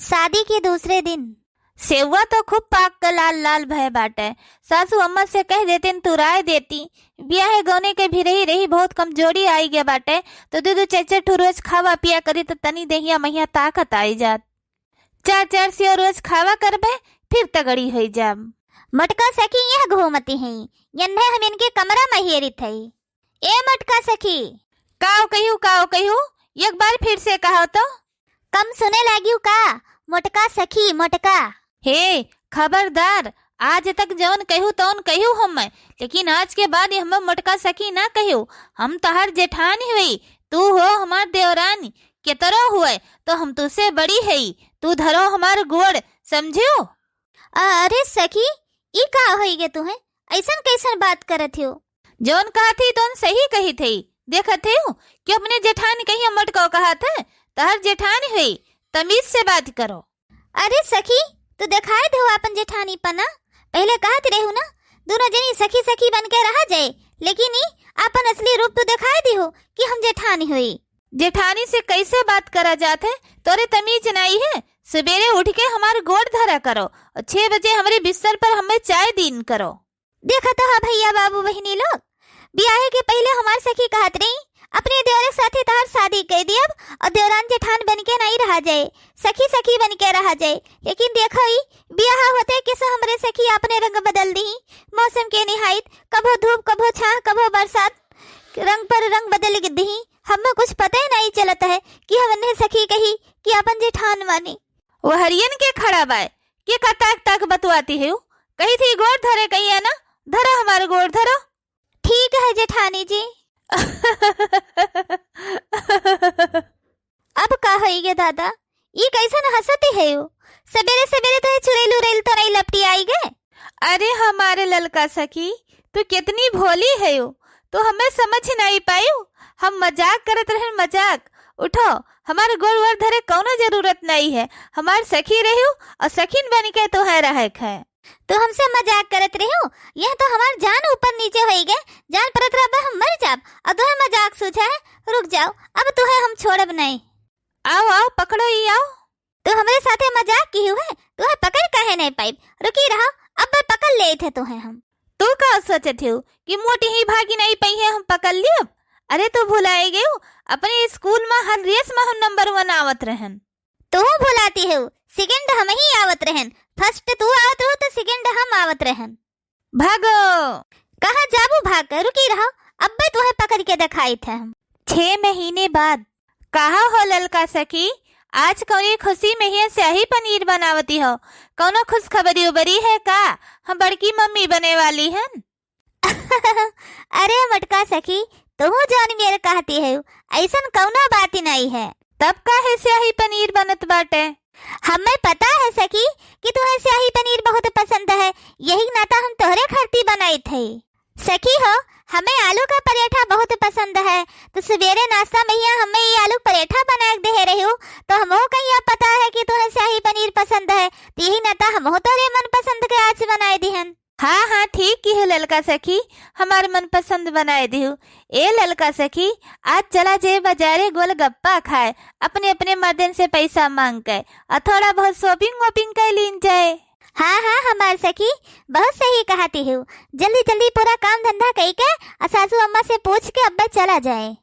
शादी के दूसरे दिन सेवा तो खूब पाक के लाल लाल भय बाटे। सासू अम्मा से कह देते तू राय देती। ब्याह गौने के भी रही रही बहुत कमजोरी आई गया बाटे, तो दो चार ठू रोज खावा पिया करी तो तनी दहिया महिया ताकत आई जात। चार से रोज खावा करबे फिर तगड़ी हो जाब। मटका सखी यह घूमती है, यन्हे हम इनके कमरा में हेरित है। ए मटका सखी काओ कहियो एक बार फिर से कहो तो। कम सुने लागियो का? मोटका सखी मोटका। हे खबरदार, आज तक जौन कहू तौन कहू हम, लेकिन आज के बाद हम मोटका सखी ना कहू। हम तोहर जेठानी हुई, तू हो हमार देवरानी। केतरो हुए तो हम तुझसे बड़ी है, तू धरो हमार गोड़, समझियो। अरे सखी ई का होई गे तुम्हें? ऐसन कैसन बात करत हो? जौन कहा थी तौन सही कही थी। देखत हो कि अपने जेठानी कही मोटको कहा था। तोहर जेठानी हुई, तमीज से बात करो। अरे सखी तू दिखाए दो अपन जेठानी पना। पहले कहत रहू ना दोनों जनी सखी सखी बन के रहा जाए, लेकिन ई अपन असली रूप तो दिखाए दी हो कि हम जेठानी हुई। जेठानी से कैसे बात करा जात है? तोरे तमीज नहीं है। सवेरे उठ के हमारे गोड़ धरा करो और 6 बजे हमारे बिस्तर पर हमें चाय दीन करो। देखा तो हाँ भैया बाबू बहनी लोग, ब्याह के पहले हमार सखी कहत रही अपने देवर साथे तहार शादी कर दियब और देवरान जेठान बन के नहीं रहा जाए, सखी सखी बन के रहा जाए। लेकिन देखो ही ब्याह होते कैसे हमरे सखी अपने रंग बदल दी। मौसम के निहायत कभो धूप कभो छाह कभो बरसात, रंग पर रंग बदल दी। हमें कुछ पता ही नहीं चलता है कि हमने सखी कही कि अपन जेठान मानी। वो हरियन के खड़ा बाय के कताक तक बतवाती है। कही थी गोड़ धरे कही है ना, धरा हमारे गोड़ धरो। ठीक है जेठानी जी। अब का होइगे दादा, ये कैसन हंसती है यो? सवेरे सवेरे तो चुड़ैल उड़ैल तो नहीं लपटी आई गए। अरे हमारे ललका सखी तू कितनी भोली है यो, तो हमें समझ नहीं पायू। हम मजाक करत रहे मजाक। उठो, हमारे गोड़ वर धरे कौनो जरूरत नहीं है। हमार सखी रही और सखीन बन के तो है रहे है। तो हमसे मजाक करत रही हो? यह तो हमार जान ऊपर नीचे होई गए, जान परत रहा हम मर जाब और तुम्हें मजाक सूझा है। रुक जाओ, अब तुम्हें हम छोड़ब नहीं। आओ आओ पकड़ो ही आओ। तो हमारे साथे मजाक की हुए, तुम्हें पकड़ कहे नहीं पाई। रुकी रहो, अब पकड़ ले थे तुम्हें हम। तू का सोचत हो कि मोटी ही भागी नहीं पाई है, हम पकड़ लियो? अरे तू भुलाए गए अपने स्कूल में हर रेस में हम नंबर 1 आवत रहन। तू भुलाती हो, सेकंड हम ही आवत रहन। फर्स्ट तू आवत हो तो सेकंड हम आवत रहन। भागो। कहाँ जाबू भाग कर? रुकी रहो, अब भी तुम्हें पकड़ के दिखाई थे हम। 6 महीने बाद। कहा हो ललका सखी, आज कौन खुशी में ही शाही पनीर बनावती हो? कौनो खुशखबरी उबरी है का? हम बड़की मम्मी बने वाली हन। अरे मटका सखी तुम जान मेरे कहती है, ऐसन कौनो बात ही नहीं है। तब का है शाही पनीर बनत बाटे? हमें पता है सखी कि तुम्हें शाही पनीर बहुत पसंद है, यही नाता हम तोहरे खरती बनाई थे। सखी हो, हमें आलू का पराठा बहुत पसंद है, तो सवेरे नाश्ता में ही हमें ये आलू पराठा बना के दे रही हूँ। तो हमको कहीं पता है कि तुम्हें शाही पनीर पसंद है, तो यही नाता हम तोरे मन पसंद के आज बनाए दी हन। हाँ हाँ ठीक की है ललका सखी, हमारे मन पसंद बनाए दी हूँ। ए ललका सखी, आज चला जे बाजारे गोलगप्पा खाए, अपने अपने मर्दन से पैसा मांग के और थोड़ा बहुत शॉपिंग वॉपिंग कर लीन जाए। हाँ हाँ हमार सखी बहुत सही कहती हूँ। जल्दी जल्दी पूरा काम धंधा कई के और सासू अम्मा से पूछ के अब्बा चला जाए।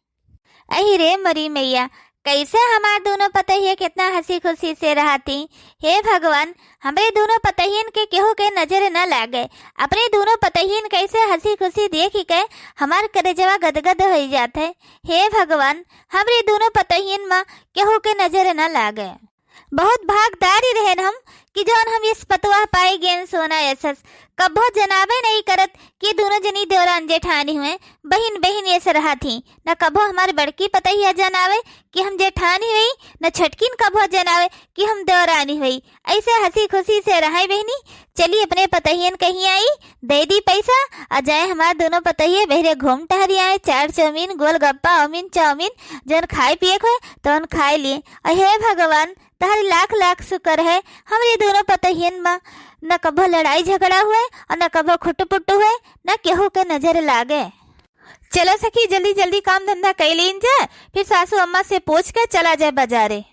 अहि रे मरी मैया, कैसे हमार दोनों पतहिया कितना हंसी खुशी से रहती। हे भगवान, हमरे दोनों पतहियन के केहू के नजर न लागे। अपने दोनों पतहियन कैसे हंसी खुशी देख के हमार कलेजवा गदगद हो जाते। हे भगवान, हमरे दोनों पतहियन में केहू के नजर न लागे। बहुत भागदारी रहन हम कि जौन हम इस पतवा पाए गेन सोना यसस। कभो जनाबे नहीं करत कि दोनों जनी देवरान जेठानी हुए, बहन बहन ये रहा थी। न कभो हमारे बड़की पतहिया जनावे कि हम जेठानी हुई, न छटकिन कभो जनावे कि हम देवरानी हुई। ऐसे हंसी खुशी से रहे बहनी। चली अपने पतहियन कहीं आई, दे दी पैसा और जाए हमारे दोनों पतहिए बहरे घूम टहरी आए। 4 चाउमीन गोलगप्पा अमीन चाउमीन जौन खाए पिए को तो खाए लिए। हे भगवान, तहर लाख लाख शुक्र है हमारे दोनों पतहियन में न कभो लड़ाई झगड़ा हुए और न कभो खुट हुए, न केहू के नजर लागे। चलो सखी जल्दी जल्दी काम धंधा कर लीन जाए, फिर सासू अम्मा से पूछ के चला जाए बाजारे।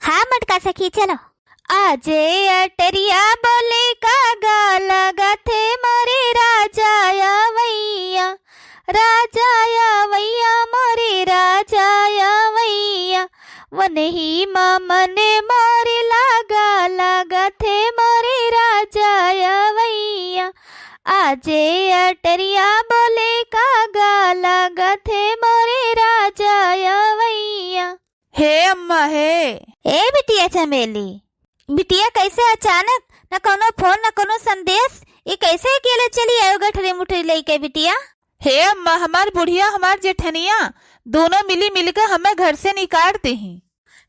हाँ मटका सखी चलो। आजे अटरिया बोले कागा लगथे मोरे राजाया वैया, राजाया वैया मोरे राजाया वैया, वनही मने मोरे लागा लगथे मोरे राजाया वैया, आजे अटरिया बोले कागा लगथे मोरे राजाया वैया। हे अम्मा हे। ए बिटिया चमेली, बिटिया कैसे अचानक, न कोनो फोन न कोनो संदेश, ये कैसे अकेले चली आयो गठरी मुठरी लेके बिटिया? हे अम्मा, हमार बुढ़िया हमार जेठनिया दोनों मिली मिलकर हमें घर से निकाल दी।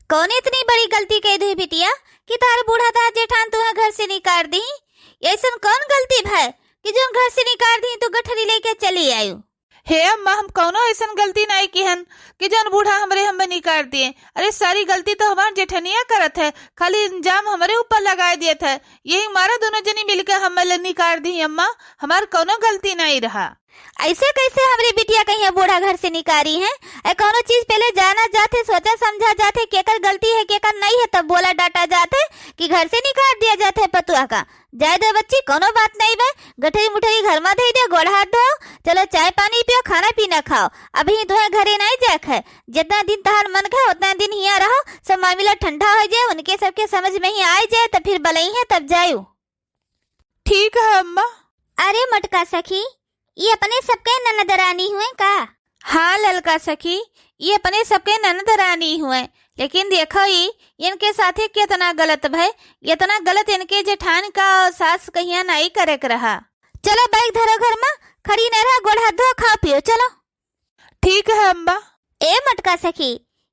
कौन इतनी बड़ी गलती कह दी बिटिया कि तार बूढ़ा तार जेठान तुम्हें घर से निकाल दी? ऐसा कौन गलती भाई कि जो घर से निकाल दी तो गठरी लेके चली आयो? हे अम्मा, हम कौनो ऐसा गलती नहीं की हन कि जौन बूढ़ा हमरे हमें निकाल दिए। अरे सारी गलती तो हमार जेठनिया करत है, खाली इंजाम हमारे ऊपर लगा दिए थे। यही हमारा दोनों जनी मिलकर हमें निकाल दी। अम्मा, हमार कौनो गलती नहीं रहा। ऐसे कैसे हमारी बिटिया कहीं बूढ़ा घर से निकाली है? कोनो चीज पहले जाना जाते, सोचा समझा जाते केकर गलती है केकर नहीं है, तब बोला डाटा जाते कि घर से निकाल दिया जाते है पतुआ का। जाए दो बच्ची, कोनो बात नहीं बे, गठरी मुठरी घर में दे दो, गोड़ हाथ धो, चलो चाय पानी पियो, खाना पीना खाओ। अभी तुम्हें घरे नहीं जाक है, जितना दिन तहार मन है उतना दिन यहाँ रहो, सब मामला ठंडा हो जाए, उनके सबके समझ में ही आ जाए, तब फिर बलई है तब जायू। ठीक है अम्मा। अरे मटका सखी, ये अपने सबके ननदरानी हुए का? हाँ ललका सखी, ये अपने सबके ननदरानी हुए, लेकिन देखो इनके साथे कितना गलत भाई, इतना गलत इनके जेठान का और सास कहिया नहीं करे रहा। चलो बैग धरो घर में, खड़ी न रहा, गोड़ हाथ धो, खा पियो, चलो। ठीक है अम्मा। ए मटका सखी,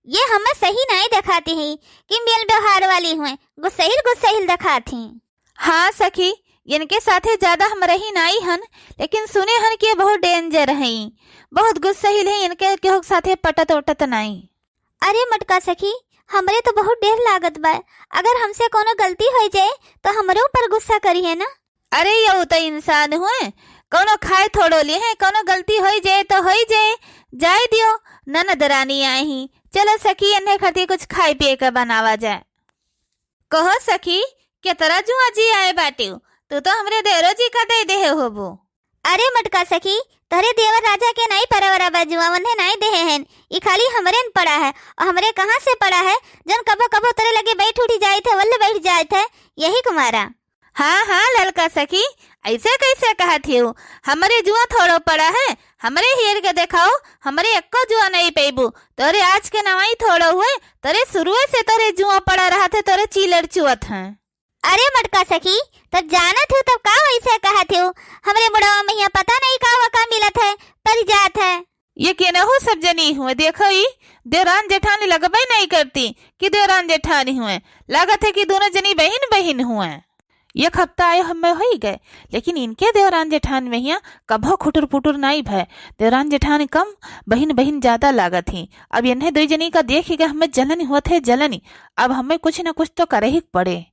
ये हमें सही नहीं दिखाती है कि मेल व्यवहार वाली हुए, गुस्सहिल दिखाती। हाँ सखी, इनके साथे ज्यादा हम रही नहीं हन, लेकिन सुने हन कि बहुत डेंजर है, बहुत गुस्सहिल है, इनके केहू साथे पटत उटत नहीं। अरे मटका सखी, हमरे तो बहुत देर लागत बा, अगर हमसे कोनो गलती हो जाए तो हमरे ऊपर गुस्सा करी है ना? अरे ये तो इंसान हुए, कोनो खाए थोड़ो लिए है, कोनो गलती हो जाए तो हो जाए दियो। ननदरानी आई ही, चलो सखी इन्हें खातिर कुछ खाए पिए का बनावा जाए। कहो सखी, के तरह जुआ जी आए बाटी, तू तो हमरे देवरो जी का दे दे होबो। अरे मटका सखी, तरे देवर राजा के नहीं परवरा बाजुआ वन्हे नहीं दे हैं, ये खाली हमरे न पड़ा है, और हमरे कहाँ से पड़ा है? जन कबो कबो तरे लगे बैठ उठी जाए थे, वल्ले बैठ जाए थे, यही कुमारा। हाँ हाँ ललका सखी, ऐसे कैसे कहा थी? हमरे जुआ थोड़ो पड़ा है, हमरे हियर के दिखाओ, हमरे एक्को जुआ नहीं पेबू, तोरे आज के नवाई थोड़ो हुए, तोरे शुरुए से तोरे जुआ पड़ा रहा थे, तोरे चीलर चुअत हैं। अरे मटका सखी, तब जाना थू तब का ऐसे कहा थी? हमरे बुढ़ावा में यहाँ पता नहीं का मिलत है, पर जात है। ये केनहू सब जनी हुए, देखो देवरान जेठानी लगबे नहीं करती कि देवरान जेठानी हुए, लागत है कि दोनों जनी बहन हुए। एक हफ्ता आए हमें हो ही गए, लेकिन इनके देवरान जेठान में यहाँ कभो खुटुर पुटुर नहीं भय, देवरान जेठान कम, बहन ज्यादा लागत ही। अब इन्हें दो जनी का देख के हमें जलन हुआ थे, जलनी। अब हमें कुछ न कुछ तो करे ही पड़े।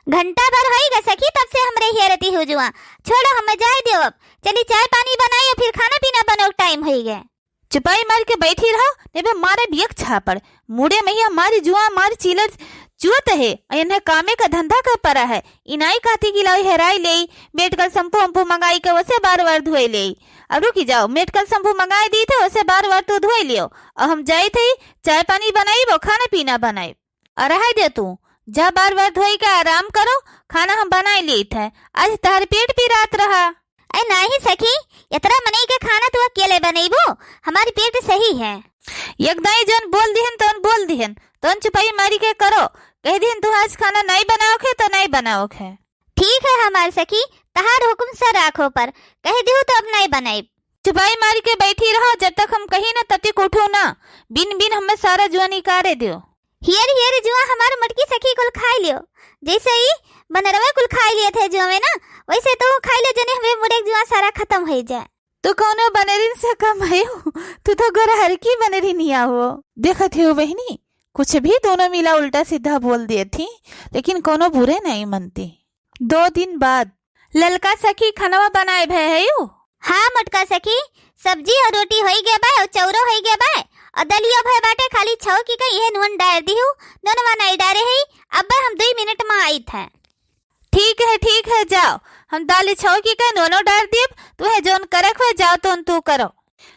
घंटा भर होएगा सखी, तब से हमरे हेरती हो जुआ, छोड़ो हमें जाए दो, अब चली चाय पानी बनाई, फिर खाना पीना बनो, टाइम हो गया। चुपाई मार के बैठी रहो, नहीं मारे बियक छापड़ मुड़े में हमारी जुआ हमारी चीलर चुअत है, इन्हें कामे का धंधा कर पड़ा है। इनाई कहती कि लाई हेराई ले, मेडिकल शंपू वंपू मंगाई के वैसे बार धोए ले। अब रुकी जाओ, मेडिकल शंपू मंगाई दी थे, वैसे बार तो धोए लियो, और हम जाए थे चाय पानी बनाई, वो खाना पीना बनाई, और रह दे तू जा बार धोई के आराम करो, खाना हम बनाई ली थे, आज तार पेट भी रात रहा। अरे नहीं सखी, इतना मनी के खाना तू अकेले बनेबू, हमारी पेट सही है। एकदम जन बोल दिहन तो चुपाई मारी के करो, कह दिन तू आज खाना नहीं बनाओ खे तो नहीं बनाओ खे। ठीक है हमार सखी, तहार हुक्म से राखो, पर कह दियो तो अब नहीं बनाई। चुपाई मारी के बैठी रहो, जब तक हम कहीं ना तब तक उठो ना, बिन हमें सारा जुआ निकाले दियो। हियर जुआ हमार मटकी सखी कुल खाई लियो, जैसे ही बनरवा कुल खाई लिए थे जुआ में ना, वैसे तो खाई ले जने हमें मुड़े जुआ सारा खत्म हो जाए। तो कौनो बनरीन से कम है, तू तो गोरा हर की बनरीन ही हो। देखा थे बहनी, कुछ भी दोनों मिला उल्टा सीधा बोल दिए थी, लेकिन कोनो बुरे नहीं मनती। 2 दिन बाद ललका सखी खाना बनाए भय है। हाँ मोटका सखी, सब्जी और रोटी होई गे बा और चौरो होई गे बा और दलियो भय बाटे, खाली छौ की का यह नुन डार दिहु, नुनवा नहीं डारे है। अब हम 2 मिनट में आई थे। ठीक है, जाओ हम दाल छौकी का नोनो डाल दिए, तुम्हें जोन करक हो जाओ तो तू करो।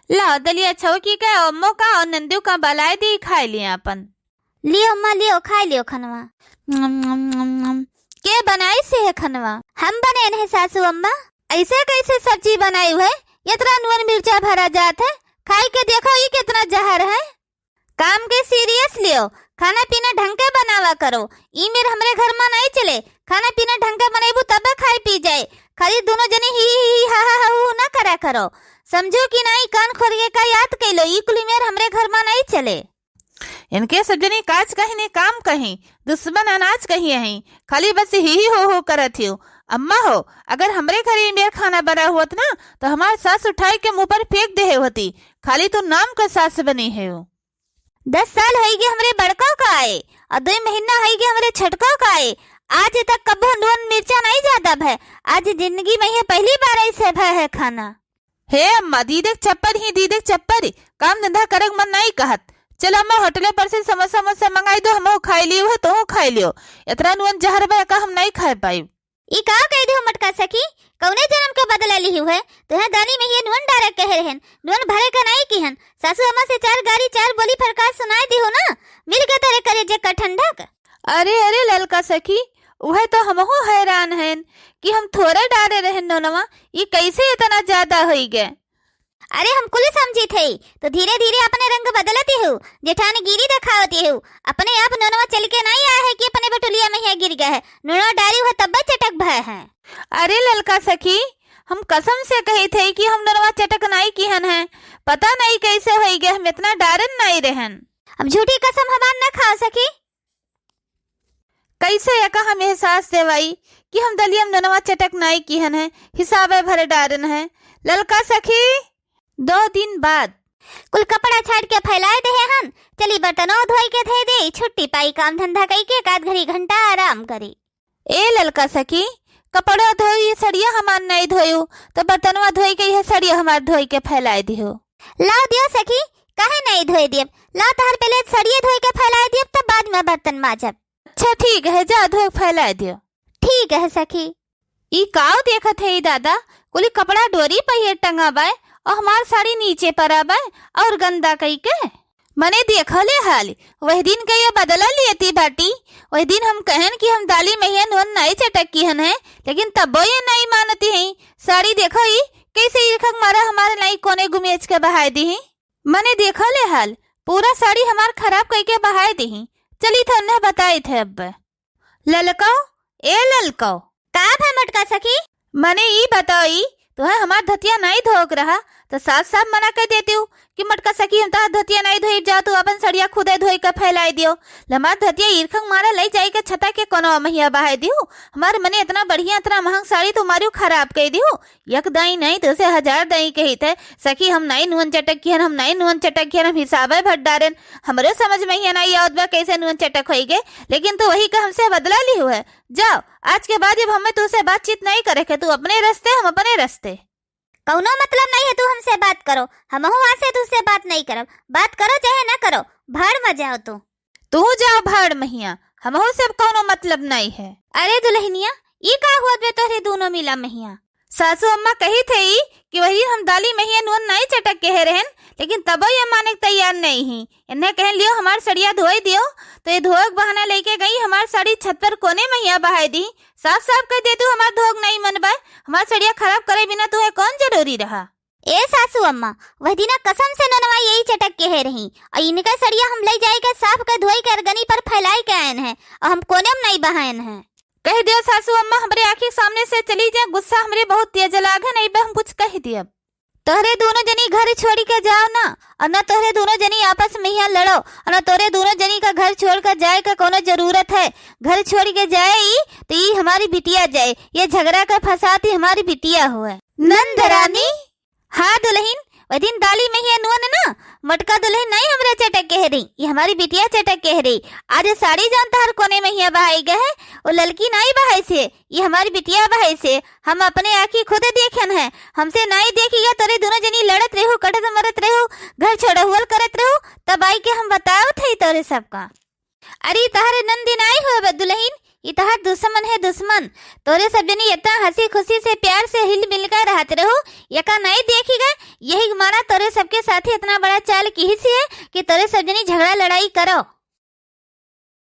लाओ दलिया छौकी का अम्मो का और नंदू का बलाए दी, खाए लिया अपन। लियो अम्मा लियो, खाए लियो खनवा। के बनाई से है खनवा? हम बने नहीं सासू अम्मा। ऐसे कैसे सब्जी बनाई है? इतना नून मिर्चा भरा जात है, खाई के देखो ये कितना जहर है। काम के सीरियस लियो, खाना पीना ढंग के बनावा करो। ई मेरे हमरे घर में नहीं चले, खाना पीना ढंग के बनाइबू तब खाई पी जाए। खाली दोनों जने ही हा हू ना करा करो, समझो कि नहीं? कान खोल के का याद कैलो, ई कुली मेरे हमरे घर में नहीं चले। इनके सब जने काज कहीं ने काम कहीं, दुश्मन अनाज कहीं है, खाली बस ही हो करत हो। अम्मा हो, अगर हमरे घरे मेरे खाना बना होत ना तो हमारे सास उठाई के मुंह पर फेंक दे होती। खाली तो नाम का सास बनी है। 10 साल हो गए हमरे बड़का का आए और 2 महीना हो गए हमरे छटका का आए। आज तक कबो नून मिर्चा नहीं ज्यादा भय, आज जिंदगी में ये पहली बार ऐसे भय है खाना। हे अम्मा, दीदक चप्पर काम धंधा करक मन नहीं कहत। चल अम्मा, होटले पर से समोसा मंगाई दो, हम खाई लियो है तो खाई लियो। इतना नून जहर बा का हम नहीं खा पाई। ई का कह दियो मटका सखी, कौने जन्म के बदला ली है? तुहे दानी में ये नून डारे कह रहन, नून भरे का नहीं किहन। सासू अम्मा से 4 गाड़ी 4 बोली फरकार सुनाई दी हो ना, मिल के तेरे करे जे का ठंडक। अरे ललका सखी, वह तो हमहू हैरान हैं कि हम थोड़े डारे रहन नोनवा, ये कैसे इतना ज्यादा हो गए। अरे हम कुल समझी थे तो धीरे धीरे अपने रंग बदलती हूँ, जेठानी गिरी दिखावती हूँ। अपने आप नोनवा चल के नहीं आया है कि अपने बटुलिया में ही गिर गया है, नोनवा डारी हुआ तब चटक भय है। अरे ललका सखी, हम कसम से कही थे कि हम नोनवा चटक नहीं किहन है, पता नहीं कैसे हो गए, हम इतना डारन नहीं रहन। अब झूठी कसम हमान न खाओ सखी। कैसे यका हम एहसास देवाई कि हम दलियम नोनवा चटक नहीं किहन है, हिसाबे भरे डारन है। ललका सखी, 2 दिन बाद कुल कपड़ा छाड़ के फैलाए दे हन, चली बर्तनों धोई के थे दे, छुट्टी पाई काम धंधा कई के 1 घड़ी घंटा आराम करी। ए ललका सखी, कपड़ा धोई सड़िया हमार नहीं धोयो तो बर्तनवा धोई के यह सड़िया हमार धोई के फैलाए दियो। लाओ दियो सखी, काहे नहीं धोई दियब? लाओ तार पहले सड़िए धोई के फैलाए दियब तब बाद में बर्तन माजब। अच्छा ठीक है, जा धो फैलाए दियो। ठीक है सखी। ई काव देखत है दादा, कुली कपड़ा डोरी पर टंगा बाय और हमार साड़ी नीचे पर आबाय और गंदा कई के मने देखले हाल। वह दिन के ये बदला लियती बाटी, वह दिन हम कहन कि हम दाली में ही नून नहीं चटक की हन है, लेकिन तब ये नहीं मानती है। साड़ी देखो ही कैसे इरखक मारा हमारे नहीं कोने गुमेज के बहाय दी ही। मने देखले हाल, पूरा साड़ी हमार खराब कई के बहाय दी ही। चली थे उन्हें बताए थे। अब ललकाओ, ए ललकाओ, का है मटका सखी? मने ई बताई तुम्हें हमार धतिया नहीं धोक रहा तो साफ साफ मना कर देती हूँ कि मटका सखी हम तार धतिया नहीं धोई, जा तू अपन सड़िया खुदे धोई कर फैलाई दियो। हमार धतिया ईरखंग मारा ले जाई के छता के कोनो महिया बहाय दियो। हमार मने इतना बढ़िया इतना महंग साड़ी तुम्हारी खराब कह दियो। यक दाई नहीं तो उसे 1000 दाई कही थे सखी, हम नहीं नून चटक कियन, हम नहीं नून चटक कियन, हम हिसाबे भट डारेन। हमरे समझ में ही नहीं आवत बा कैसे नून चटक होई गे, लेकिन तो वही का हमसे बदला ली हुआ है। जाओ आज के बाद जब हमें तुझसे बातचीत नहीं करे के, तू अपने रास्ते हम अपने रास्ते। कौनो मतलब नहीं है तू हमसे बात करो, हम वहां से तुझसे बात नहीं करो। बात करो चाहे ना करो, भाड़ में जाओ। तू जाओ भाड़ महिया, हमहू से कौनो मतलब नहीं है। अरे दुल्हनिया, ये का हुआ बे तोहरे दोनों मिला महिया? सासू अम्मा कही थे कि वही हम दाली महिया नून नहीं चटक के रहन, लेकिन तब ये माने तैयार नहीं ही। इन्हें कह लियो हमार सड़िया धोई दियो, तो ये धोक बहाना लेके गई, हमार साड़ी छत पर कोने महिया बहाय दी। साफ साफ कह दे तू हमार धोक नहीं मनबा, हमार सड़िया खराब करे बिना तुम्हें कौन जरूरी रहा। ए सासू अम्मा, वह दिना कसम से ननवा यही चटक के है रही और इनका सड़िया हम ले जाए के साफ कर धोई कर गनी पर फैलाई के आयन है और हम कोने में नहीं बहायन है। कह दियो सासू अम्मा, हमारे आँखी सामने से चली जाए, गुस्सा हमरे बहुत तेज लागे नहीं बे, हम कुछ कह दिया। तोहरे दोनों जनी घर छोड़ के जाओ ना, और न तोहरे दोनों जनी आपस में यहाँ लड़ो, और न तोहरे दोनों जनी का घर छोड़ कर जाए का कोनो जरूरत है। घर छोड़ के जाए तो ये हमारी बिटिया जाए, ये झगड़ा का फसाती हमारी बिटिया हुआ। नंदरानी, हाँ दुल्हन, वह दिन दाली में ही नुआ ने ना मटका दुल्हन नहीं हमरा चटक कह रही, ये हमारी बिटिया चटक कह रही। आज साड़ी जानता हर कोने में ही बहाई गए है, वो लड़की नहीं बहाई से, ये हमारी बिटिया बहाई से। हम अपने आँखी खुद देखन है, हमसे नहीं देखी गया तोरे दोनों जनी लड़त रहो, कटत मरत रहो, घर छोड़हुअल करत रहो, तब आई के हम बताओ थे तोरे सबका। अरे तहारे नंदी नहीं हो दुल्हन, ये तहार दुश्मन है दुश्मन। तोरे सब जनी इतना हंसी खुशी से प्यार से हिल मिल कर रहते रहो, यका नहीं देखिएगा। यही माना तोरे सबके साथ इतना बड़ा चाल की ही है कि तोरे सब जनी झगड़ा लड़ाई करो।